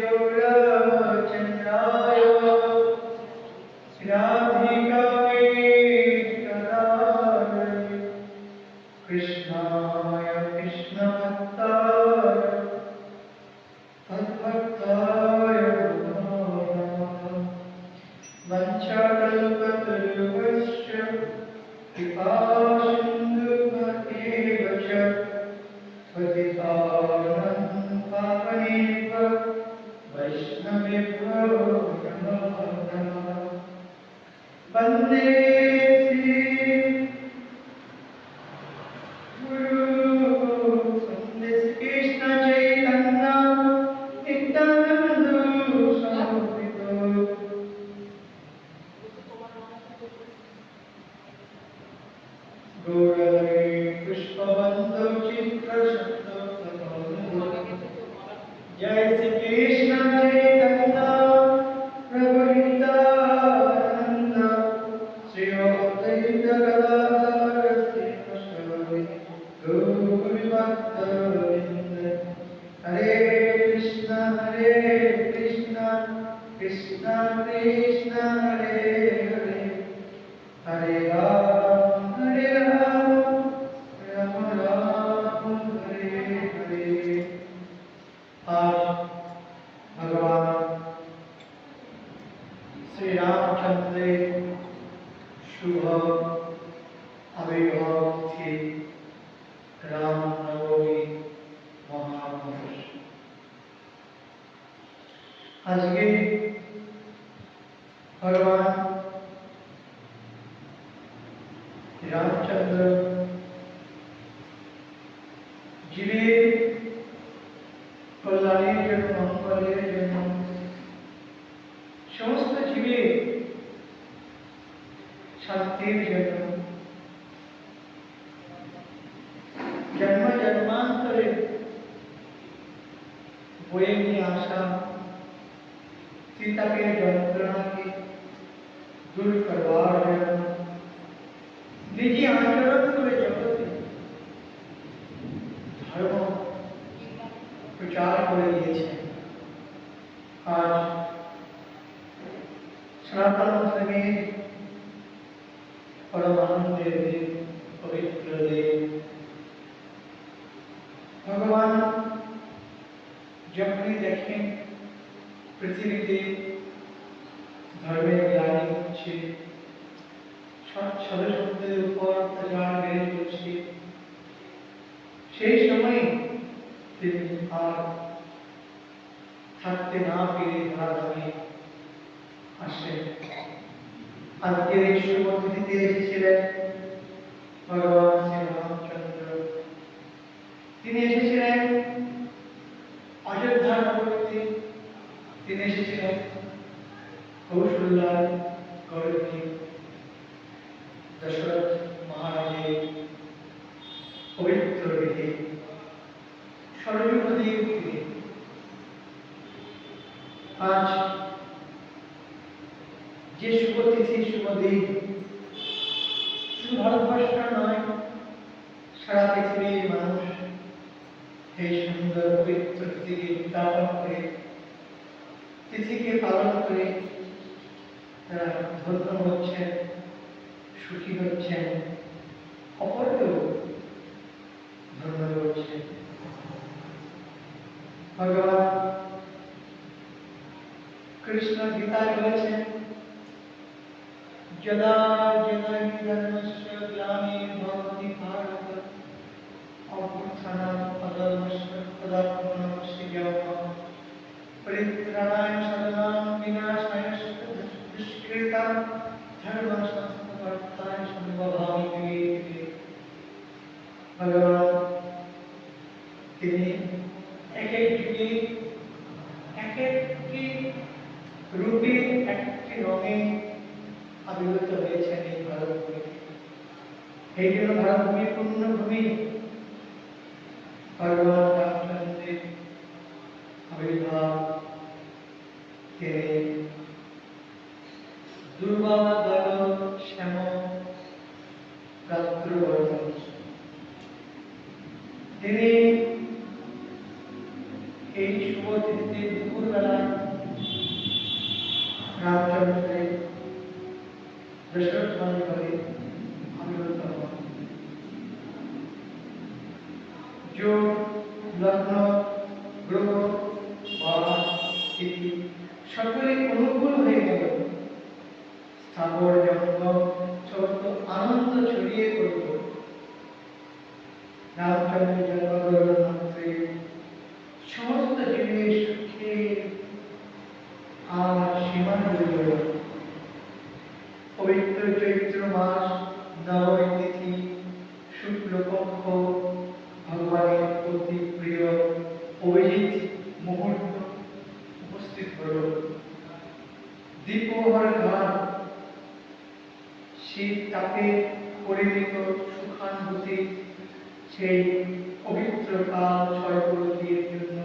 गौरचन्द्राय राधिकायै तदालये कृष्णाय कृष्णभक्ताय तद्भक्ताय नमो नमः। वञ्चाकल्पतरुश्च कृपासिन्धुभ्येव च पतितानां पावनेभ्यो वैष्णवेभ्यो नमो नमः। वन्दे कृष्ण चैतन्य नित्यानंद समन्वित गौरहरे पुष्पवन्तो चित्रशब्दो जय श्री कृष्ण चैतन्य प्रभु नित्यानंद श्री अद्वैत गदाधर श्रीवासादि गौरभक्तवृन्द। हरे कृष्ण कृष्ण कृष्ण हरे हरे हरे राम राम राम हरे हरे। आज भगवान श्री रामचंद्र शुभ आविर्भाव तिथि रामनवमी महादिवस। आज के भगवान रामचंद्र জীবের কল্যাণের জন্য মঙ্গলের জন্য সমস্ত জীবের শান্তির জন্য জন্ম জন্মান্তরে বয়ে নিয়ে আসা তিতাপের যন্ত্রণাকে দূর করবার জন্য নিজে আচরণ করে জগতে ধর্ম প্রচার করে দিয়েছেন। আজ সনাতন ধর্মের পরম আনন্দের দিন, পবিত্র দিন। ভগবান যখনই দেখেন পৃথিবীতে ধর্মের গ্লানি হচ্ছে, সদস্যদের উপর অত্যাচার বেড়ে চলছে, সেই সময় তিনি আর থাকতে না পেরে ধরাধামে আসেন। আজকের এই শুভ তিথিতে এসেছিলেন ভগবান শ্রী রামচন্দ্র। তিনি এসেছিলেন অযোধ্যা নগরীতে, তিনি এসেছিলেন কৌশল্যার গর্ভে দশরথ মহারাজের পবিত্র গৃহে সরযূ নদীর তীরে। আজ যে শুভ তিথি, শুভ দিন, শুধু ভারতবর্ষ নয়, সারা পৃথিবীর মানুষ এই সুন্দর পবিত্র তিথিকে উদযাপন করে, তিথিকে পালন করে তারা ধন্য হচ্ছেন, সুখী হচ্ছেন, অপরকেও ধন্য করছেন। ভগবান কৃষ্ণ গীতায় বলেছেন, যদা যদা হি ধর্মস্য গ্লানির্ভবতি ভারত অভ্যুত্থানাৎ অধর্মস্য তদাত্মনঃ সৃজনঃ পরিত্রাণায় সাধনানাং বিনাশায় দুষ্কৃতাং ধর্ম সংস্থাপনার্থায় সম্ভবামি যুগে। ভগবান তিনি এক এক যুগে এক একটি রূপে, একটি রঙে আবির্ভূত হয়েছেন এই ভারতভূমিতে। এই জন্য ভারতভূমি পূর্ণভূমি ভগবান রামচন্দ্রের আবির্ভাব। তিনি দুর্বা দল শ্যাম রাত্রবর্ধন, তিনি এই শুভ তিথিতে দুপুরবেলায় রামচন্দ্রের দশরথ করে আবির্ভূত হন। যোগ লগ্ন গ্রহ বার তিথি সকলে অনুকূল হয়ে গেল। স্থাবর জঙ্গম সমস্ত আনন্দ ছড়িয়ে পড়ল। রামচন্দ্রের জন্মগ্রহণ মাত্রে সমস্ত জীবের সুখে আর সীমা রইল না। পবিত্র চৈত্র মাস নবমী তিথি শুক্লপক্ষ ভগবানের অতি প্রিয় অভিজিৎ মুহূর্ত উপস্থিত হল। দ্বীপহর গান শীত তাপে পরিমিত সুখানুভূতি সেই পবিত্র কাল সর্বলোকের জন্য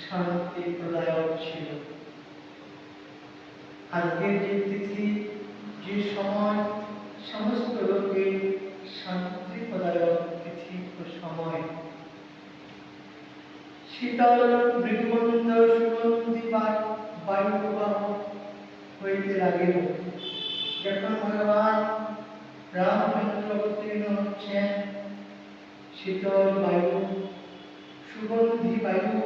শান্তি প্রদায়ক ছিল। আজকের যে তিথি, যে সময় সমস্ত লোকে শান্তি প্রদায়ক তিথি ও সময়। শীতল মৃদুমন্দ সুগন্ধি বায়ু প্রবাহ হইতে লাগিল। যখন ভগবান রামচন্দ্র অবতীর্ণ হচ্ছেন, শীতল বায়ু সুগন্ধি বায়ু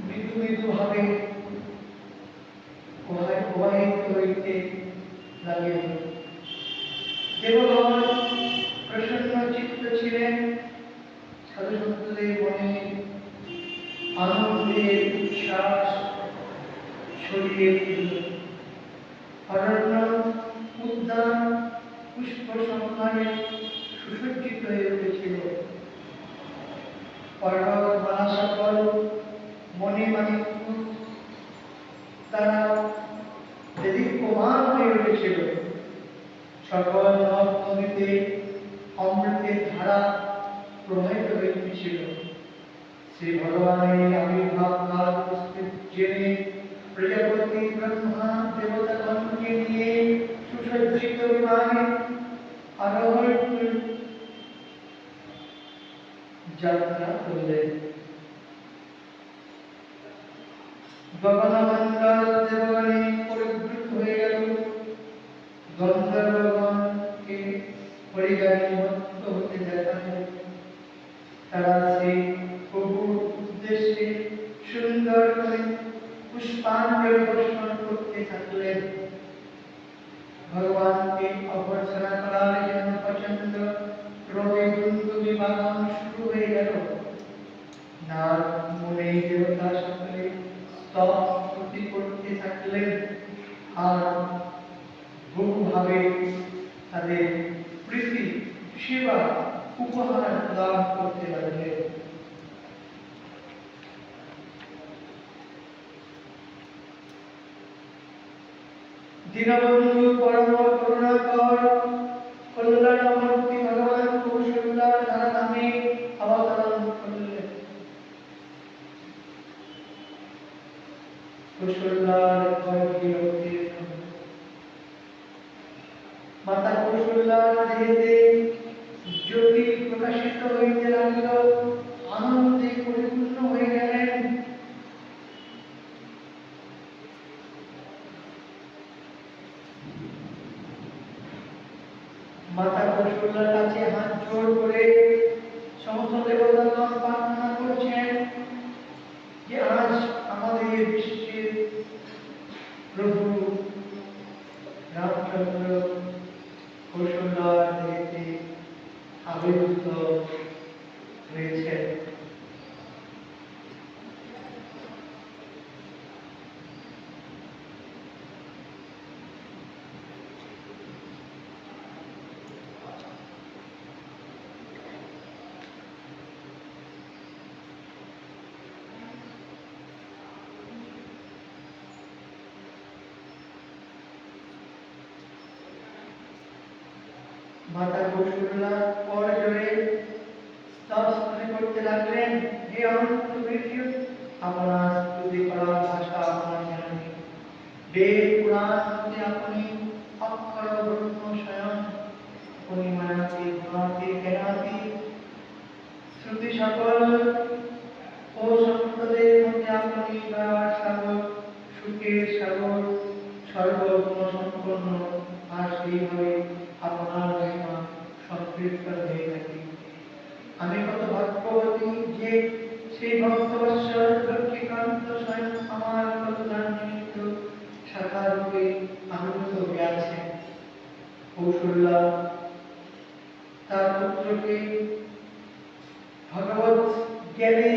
মৃদু মৃদু ভাবে প্রবাহিত হইতে লাগিল। দেবগণ প্রসন্ন চিত্ত ছিলেন। সাধু সন্তদের মনে আনন্দের উচ্ছ্বাস ছড়িয়ে দিল। অরণ্য উদ্যান পুষ্প সম্মানে সুসজ্জিত হয়ে উঠেছিল। পর্বতমালা সকল মনে মানিক্য তারা দেদীপ্যমান হয়ে উঠেছিল। সকল নদ নদীতে অমৃতের ধারা প্রবাহিত হইতেছিল। শ্রী ভগবানের আবির্ভাব কাল উপস্থিত জেনে প্রজাপতি ব্রহ্মা দেবতাগণকে নিয়ে সুসজ্জিত বিমানে আরোহণ যাত্রা করলেন। গগনমণ্ডল দেবগণে পরিবৃত হয়ে গেল। গন্ধর্বগণকে হরিগানে মত্ত হতে দেখা গেল। তারা সেই প্রভুর উদ্দেশ্যে সুন্দর করে পুষ্পাঞ্জলি বর্ষণ করতে থাকলেন। ভগবানকে অভ্যর্থনা করার জন্য প্রচন্ড রবে দুন্দুভি বাদন শুরু হয়ে গেল। নারদ মুনি দেবতা সকলে স্তুতি করতে থাকলেন আর বহুভাবে তাদের প্রীতি সেবা উপহার লাভ করতে লাগলেন। দীনবন্ধু পরম করুণাকর কল্যাণমূর্তি ভগবান কৌশল্যার ধারা নামে অবতরণ করলেন। কৌশল্যার মাতা কৌশল্যার দেহেতে জ্যোতি প্রকাশিত হইতে লাগিল। আনন্দে পরিপূর্ণ হয়ে গেলেন। মাতা কৌশল্যার কাছে হাত জোড় করে সমস্ত দেবতাগণ প্রার্থনা করছেন যে আজ আমাদের বিশ্বের প্রভু রামচন্দ্র কৌশল্যার দেহেতে আবির্ভূত হয়েছেন। মাতা কৌশল্যা পর জোরে স্তব করতে লাগলেন, হে অনন্ত বীর্য, আপনার স্তুতি করার ভাষা আপনার জানি। বেদ পুরাণ হতে আপনি অক্ষর ব্রহ্ম স্বয়ং, আপনি মায়াতি গুণাতি জ্ঞানাতি শ্রুতি সকল ও আপনি দয়ার সাগর, সুখের সাগর, সর্বগুণ সম্পন্ন, আর সেইভাবে আপনার মহিমা সংকীর্তন হয়ে থাকে। আমি কত ভাগ্যবতী যে সেই ভক্তবৎসল লক্ষ্মীকান্ত স্বয়ং আমার কল্যাণ নিমিত্ত সাকার রূপে আনন্দিত হয়ে আছেন। কৌশল্যা তার পুত্রকে ভগবত জ্ঞানে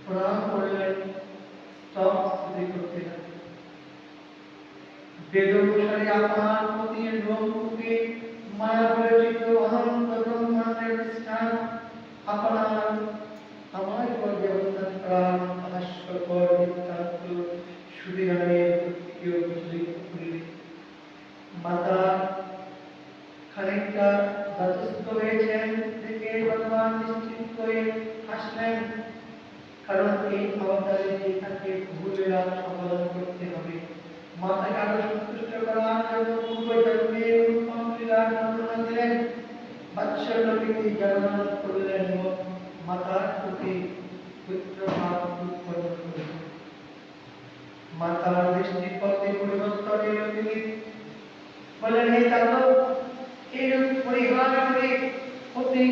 প্রণাম করলেন, স্তব স্তুতি করতে লাগলেন। বেদ অনুসারে আপনার প্রতি লোককে মায়া বিরচিত অনন্ত ব্রহ্মাণ্ডের স্থান আপনার আমার পর্বে অবস্থান করার হাস্যকর বৃত্তান্ত সুবিধানের প্রতীকীয় বিচলিত করিলেন। মাতা খানিকটা ব্যতিস্ত হয়েছেন দেখে ভগবান নিশ্চিত করে হাসলেন, কারণ এই অবতারে যে তাকে ভুলেরা সম্পাদন করতে হবে। মাতাকে আরো সন্তুষ্ট করার জন্য পূর্ব জন্মে রূপম লীলার বর্ণনা দিলেন, বাৎসল্য প্রীতি জাগরণ করলেন এবং মাতার প্রতি পুত্রভাব উৎপন্ন করলেন। মাতার দৃষ্টিপথে পরিবর্তনের তিনি বললেন, হে যাদব, এইরূপ পরিহার করে অতি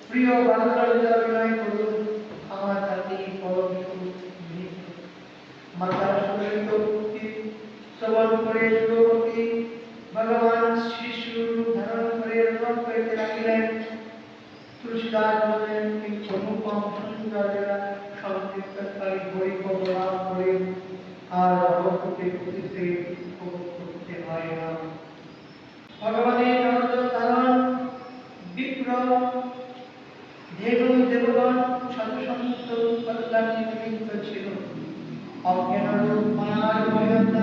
প্রিয় বালকলীলা অভিনয় করুন, আমার তাতে পরম সুখ নিহিত। মাতার সুললিত উক্তি শ্রবণ করে সুরবতী ভগবান শিশু ধারণ করে রোদন করিতে লাগিলেন। তুলসীদাস বললেন, এই অনুপম সৌন্দর্যেরা সংকীর্তনকারী হরিপদ লাভ করে আর ভগবতী প্রতিতে উপভোগ করতে হয় না। ভগবানের জগৎ ধারণ বিপ্র দেবগণ সদসন্ত কল্যাণী নিমিত্ত ছিল। অজ্ঞানরূপ মায়ার ময়তা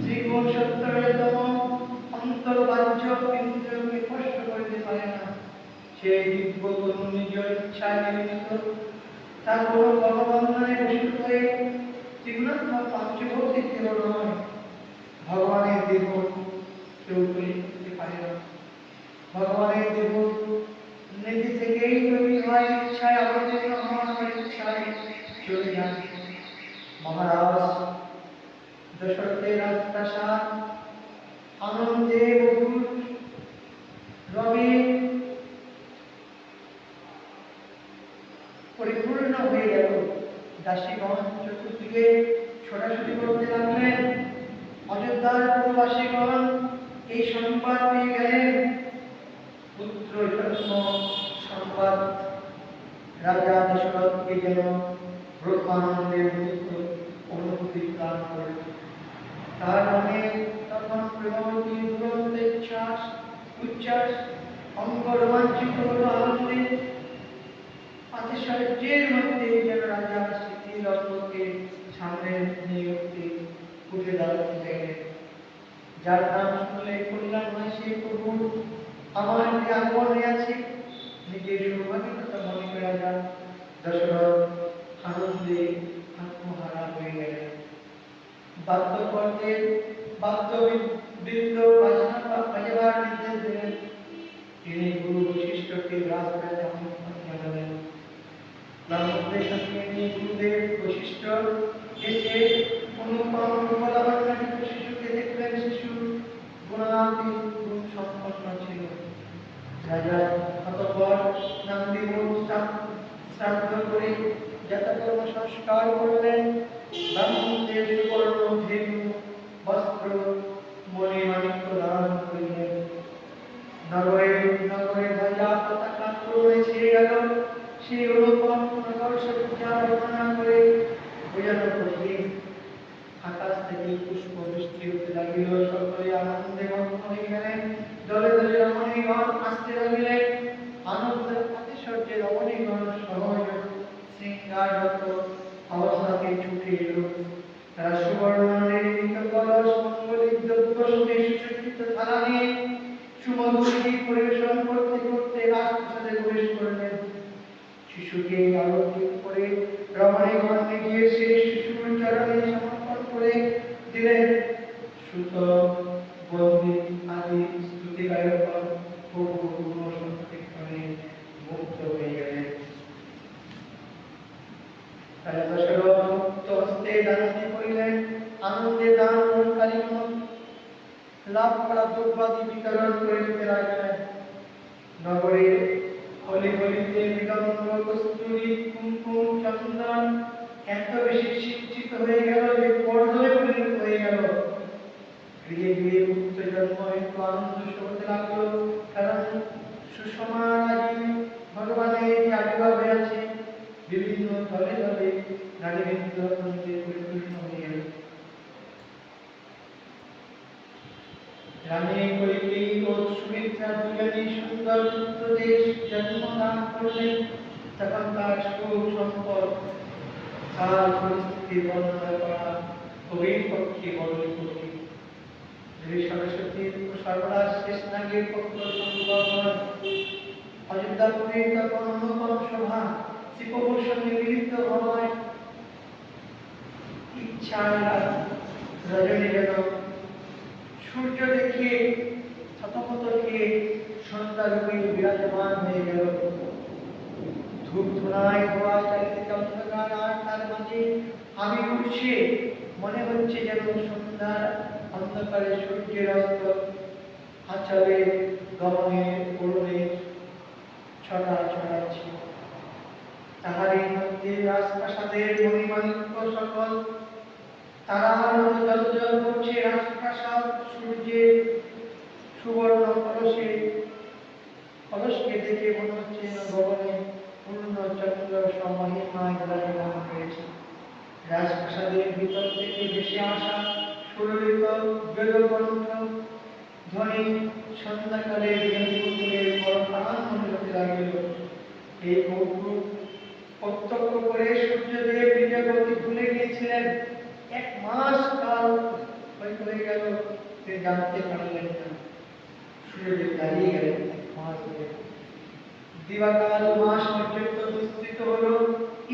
ত্রিগুণ সত্তরতম অন্তর্বাহ্য ইন্দ্রিয়কে স্পর্শ করিতে পারে না। সেই দিব্য তনু নিজ ইচ্ছায় নির্মিত, তা কোনো ভগবন্ধনে বসিত হয়ে ত্রিগুণাত্মক পঞ্চভৌতিক দেহ নয়। ভগবানের দেহ কেউ তৈরি করতে পারে না। ভগবানের দেহ নিজে থেকেই তৈরি হয়, ইচ্ছায় অবতীর্ণ হন, ইচ্ছায় চলে যান। মহারাজ দশরথের রাজপ্রাসাদ আনন্দে বহু রবে পরিপূর্ণ হয়ে গেল। দাসীগণ চতুর্দিকে ছোটাছুটি করতে লাগলেন। অযোধ্যার পুরবাসীগণ এই সংবাদ পেয়ে গেলেন। পুত্র জন্ম সংবাদ রাজা দশরথকে যেন ব্রহ্মানন্দের মতো অনুভূতি দান করল। তার মনে তখন প্রেমবতী দুরন্ত উচ্ছ্বাস অঙ্গ রোমাঞ্চিত হল আনন্দে। আতিশয্যের মধ্যে যেন রাজা স্মৃতিরত্নকে সামনে নিয়ে উঠে দাঁড়াতে চাইলেন। যার নাম শুনলে কল্যাণ হয় সেই প্রভু আমার যে আগমনে আছে, নিজের সৌভাগ্যের কথা মনে করে রাজা দশরথ আনন্দে আত্মহারা হয়ে গেলেন। বাদ্যকর্দের বাদ্যবৃন্দ বাজাবার নির্দেশ দিলেন। তিনি গুরু বশিষ্ঠকে রাজপ্রাসাদে আমন্ত্রণ জানালেন। ব্রাহ্মণদের সঙ্গে নিয়ে গুরুদেব বশিষ্ঠ এসে অনুপম রূপলাবণ্যযুক্ত শিশুকে দেখলেন। শিশু গুণাতীত গুণ সম্পন্ন ছিল। রাজা অতঃপর নন্দিমুখ শ্রাদ্ধ করে যথাকর্ম সংস্কার করলেন। ব্রাহ্মণদের সুবর্ণ ধেনু বস্ত্র মণিমাণিক্য দান করিলেন। নগরে নগরে ধ্বজা পতাকা তোরণে ছেয়ে গেল। সেই অনুপম নগর সজ্জা বর্ণনা করে বোঝানো কঠিন। আকাশ থেকে পুষ্প বৃষ্টি হতে লাগিল। সকলে আনন্দে মগ্ন হয়ে গেলেন। দলে দলে রমণীগণ আসতে লাগিলেন। আনন্দ আতিশয্যে রমণীগণ সহজ শৃঙ্গাররত অবস্থাতে ছুটে এল। তারা সুবর্ণ নির্মিত কলস মঙ্গলিক দ্রব্য সঙ্গে সুসজ্জিত থালা নিয়ে সুমধুর গীত পরিবেশন করতে করতে রাজপ্রাসাদে প্রবেশ করলেন। শিশুকে আলোকিত করে রমণীগণ গিয়ে সেই শিশুর চরণে সমর্পণ করে দিলেন। সুত বন্দী আদি স্তুতি গায়কগণ প্রভু পূর্ণ সংকীর্তনে মুক্ত হয়ে গেলেন। রাজা দশরথ মুক্ত হস্তে দানতি করিলেন, আনন্দে দান কালীন লাভ করা দ্রব্যাদি বিতরণ করিতে লাগলেন। নগরের অলি গলিতে বিলম্ব কস্তুরী কুমকুম চন্দন এত বেশি সিঞ্চিত হয়ে গেল যে পর্দয় পরিণত হয়ে গেল। গৃহে গৃহে পুত্র জন্ম একটু আনন্দ হতে লাগলো, কারণ সুষমা রাজি ভগবানের যে আবির্ভাব হয়েছে, বিভিন্ন দলে দলে নারীবৃন্দ পরিপূর্ণ হয়ে গেল। রানী কৈকেয়ী ও সুমিত্রা দুজনেই সুন্দর পুত্রদের জন্মদান করলেন। তখন তার সুখ সম্পদ কাল পরিস্থিতি বর্ণনা করা কবির পক্ষে বড়ই কঠিন। দেবী সরস্বতীর সর্বনাশ শেষ নাগের পক্ষ সম্ভব নয়। অযোধ্যাপুরীর তখন অনুপম শোভা শিবপুর সঙ্গে মিলিত হওয়ায় ইচ্ছায় রজনী যেন সূর্য দেখে শতপথ খেয়ে সন্ধ্যা রূপে বিরাজমান হয়ে গেল। ধূপ ধুনায় ধোয়া চারিদিকে অন্ধকার, আর তার মাঝে আমি উঠছে, মনে হচ্ছে যেন সন্ধ্যার অন্ধকারে সূর্যের অস্ত আচলে গমনের করুণে ছড়াচ্ছে। তাহারই মধ্যে রাজপ্রাসাদের মণিমাণিক্য সকল তারার মতো জ্বলজ্বল করছে। রাজপ্রাসাদ সূর্যের সুবর্ণ কলসকে দেখে মনে হচ্ছে ভবনে পূর্ণ চন্দ্র সমহিমায় বিরাজমান হয়েছে। রাজপ্রাসাদের ভিতর থেকে ভেসে আসা সুরলিত বেদকণ্ঠ ধ্বনি সন্ধ্যাকালে বেদপুতুলের বরখান মনে হতে লাগিল। এই কৌতুক প্রত্যক্ষ করে সূর্যদেব নিজের গতি ভুলে গিয়েছিলেন। 1 মাস কাল হয়ে গেল, তিনি জানতে পারলেন না। সূর্যদেব দাঁড়িয়ে গেলেন 1 মাস ধরে। দিবাকাল মাস পর্যন্ত বিস্তৃত হল,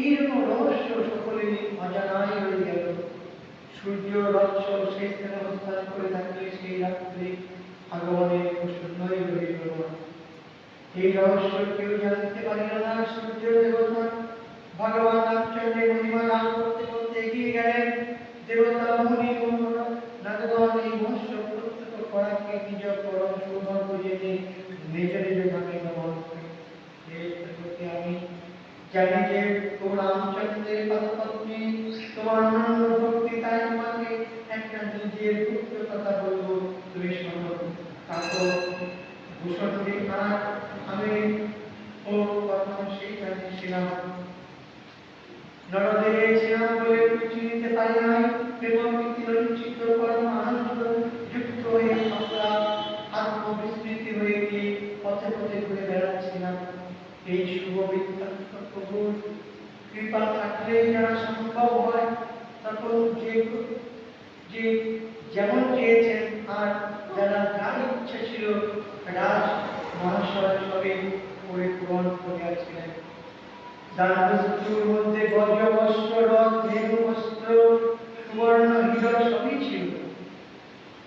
এর রহস্য সকলেরই অজানাই রয়ে গেল। সূর্য রহস্য সেই স্থানে অবস্থান করে থাকলে সেই রাত্রে আগমনের শূন্যই রহিল না। এই রহস্য কেউ জানতে পারিল না। সূর্য দেবতা ভগবান রামচন্দ্রের মহিমা গান করতে করতে এগিয়ে গেলেন। দেবতা মুনি নাগগণ এই মহস্য প্রত্যক্ষ করাকে নিজ পরম সৌভাগ্য জেনে নিজ নিজ ভাবে নমন করে। আমি জানি যে ও রামচন্দ্রের পাদপদ্মে তোমার অনন্য ভক্তি, তাই তোমাকে একটা নিজের গুপ্ত কথা বলবো, তুমি শোনো। তারপর ভূষণ আর আমি ও প্রথম সেইখানে ছিলাম। নরদেহে ছিলাম বলে চিনিতে পারি নাই। প্রেমকীর্তি রঞ্চিত পরম আনন্দ যুক্ত হয়ে আমরা আত্মবিস্মৃতি হয়ে গিয়ে পথে পথে ঘুরে বেড়াচ্ছিলাম। এই শুভ বিখ্যাত প্রভুর কৃপা থাকলে যারা সম্ভব হয়, তখন যে যেমন চেয়েছেন আর যারা যার ইচ্ছা ছিল রাজ মহাশয় সবে পরিপূরণ করিয়াছিলেন। দানবস্তুর মধ্যে বজ্র বস্ত্র, রথ, ধেনু বস্ত্র, সুবর্ণ হীরা সবই ছিল।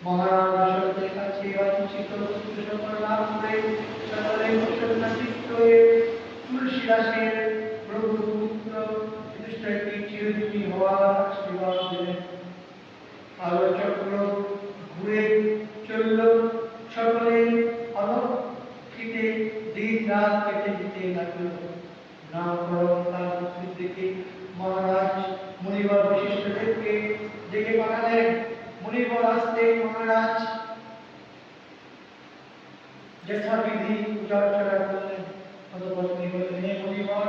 মহারাজ দশরথের কাছে অনিশ্চিত বস্তু সকল লাভ করে সকলে প্রসন্নচিত্ত হয়ে তুলসী দাসের প্রভু পুত্র যুধিষ্ঠিরকে চিরজীবী হওয়ার আশীর্বাদ দিলেন। কালচক্র ঘুরে চলল, সকলে অলক্ষিতে দিন রাত কেটে যেতে লাগল। নামকরণ তার দিকে মহারাজ মুনিবর বশিষ্ঠদেবকে ডেকে পাঠালেন। মুনিবর আসতে মহারাজ যথাবিধি পূজা অর্চনা করলেন। অতঃপর তিনি বললেন, হে মুনিবর,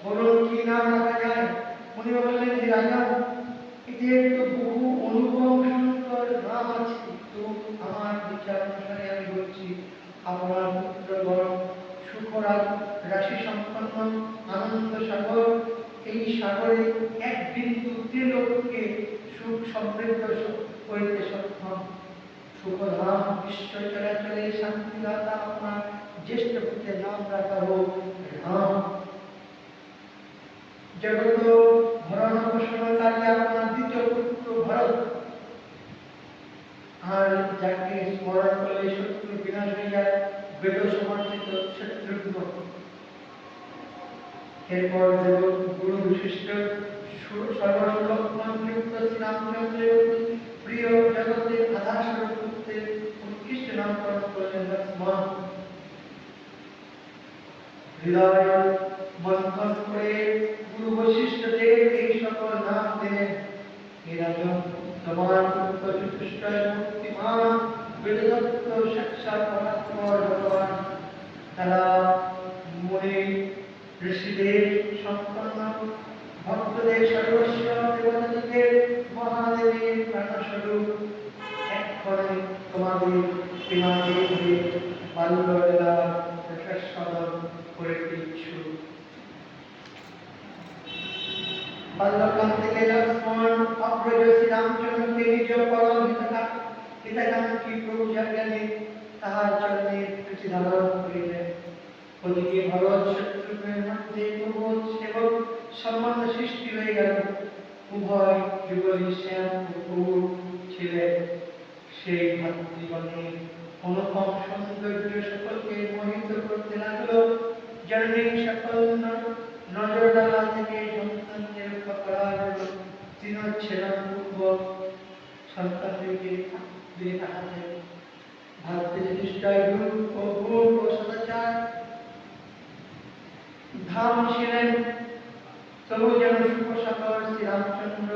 বলুন কি নাম রাখা যায়? মুনিবর বললেন, হে রাজা, এদের তো বহু অনুপম সুন্দর নাম আছে, তো আমার বিচার অনুসারে আমি বলছি, আপনার পুত্রগণ সুখরাজ রাশি সম্পন্ন আনন্দ সাগর, এই সাগরে এক বিন্দু ত্রিলোককে সুখ সমৃদ্ধ করিতে সক্ষম। সুখধাম বিশ্ব চরাচরে শান্তিদাতা আপনার জ্যেষ্ঠ পুত্রের নাম রাখা হোক রাম। জগত ভরণ পোষণকারী আপনার দ্বিতীয় পুত্র ভরত, আর যাকে স্মরণ করলে শত্রু বিনাশ হয়ে যায়, বেদ সমর্থিত শত্রুঘ্ন। এরপর দেব গুরু বিশিষ্ট নমঃ। হৃদয় মন্থন করে গুরু বৈশিষ্ট্যদেব এই সকল নাম দিলেন। নিরঞ্জন তোমার পুত্র চতুষ্টয় মূর্তিমান বেদদত্ত সাক্ষাৎ পরাৎপর ভগবান। তারা মুনি ঋষিদের সম্পন্ন ভক্তদের সর্বস্ব দেবতাদের মহাদেবের প্রাণস্বরূপ এক্ষণে তোমাদের সীমাদেবকে বাল্যলীলা প্রশাসন করে দিচ্ছু। বাল্যকাল থেকে লক্ষ্মণ অগ্রজ শ্রীরামচন্দ্রকে নিজ পরম হিতাকাঙ্ক্ষী প্রভু জানিয়ে তাহার চরণে প্রীতি ধারণ করিলেন। ওদিকে ভরত শত্রুঘ্নের মধ্যে প্রবোধ সেবক সম্বন্ধ সৃষ্টি হয়ে গেল। উভয় যুগলই শ্যাম ও প্রভু ছিলেন। সেই ভাতৃগণের অনুপম সৌন্দর্য সকলকে মোহিত করতে লাগলো। জননীর সকল নজর দ্বারা থেকে সন্তানকে রক্ষা করার জন্য তৃণচ্ছেদন পূর্বক সন্তানদেরকে দিয়ে তাহাদের ভাতৃনিষ্ঠায় গুণ ও গুণ ও সদাচার ধাম ছিলেন। তবু যেন সুখসাগর শ্রীরামচন্দ্র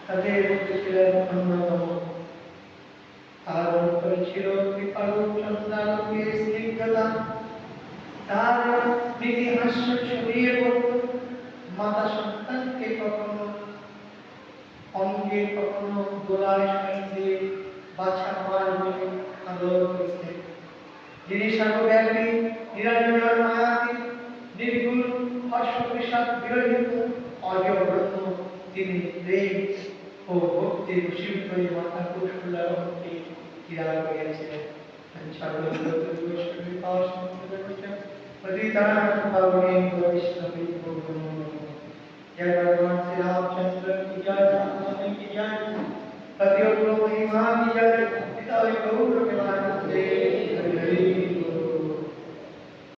তাদের মধ্যে ছিলেন অন্যতম। তার অন্তরে ছিল কৃপালু চন্দ্রালোকে স্নিগ্ধতা। তার নীতি হাস্য ছড়িয়ে পড়ত। মাতা সন্তানকে কখনো অঙ্গে কখনো গোলায় সঙ্গে বাছা মার বলে আদর করতেন। যিনি সর্বব্যাপী নিরঞ্জন মায়াতীত নির্গুণ হর্ষ বিষাদ বিরহিত অজব্রহ্ম, তিনি প্রেম ও ভক্তির বশীভূত হয়ে মাতা কৌশল্যাকে ক্রিয়া করিয়াছিলেন। जय भगवान श्री रामचंद्र की जय, राम की जय।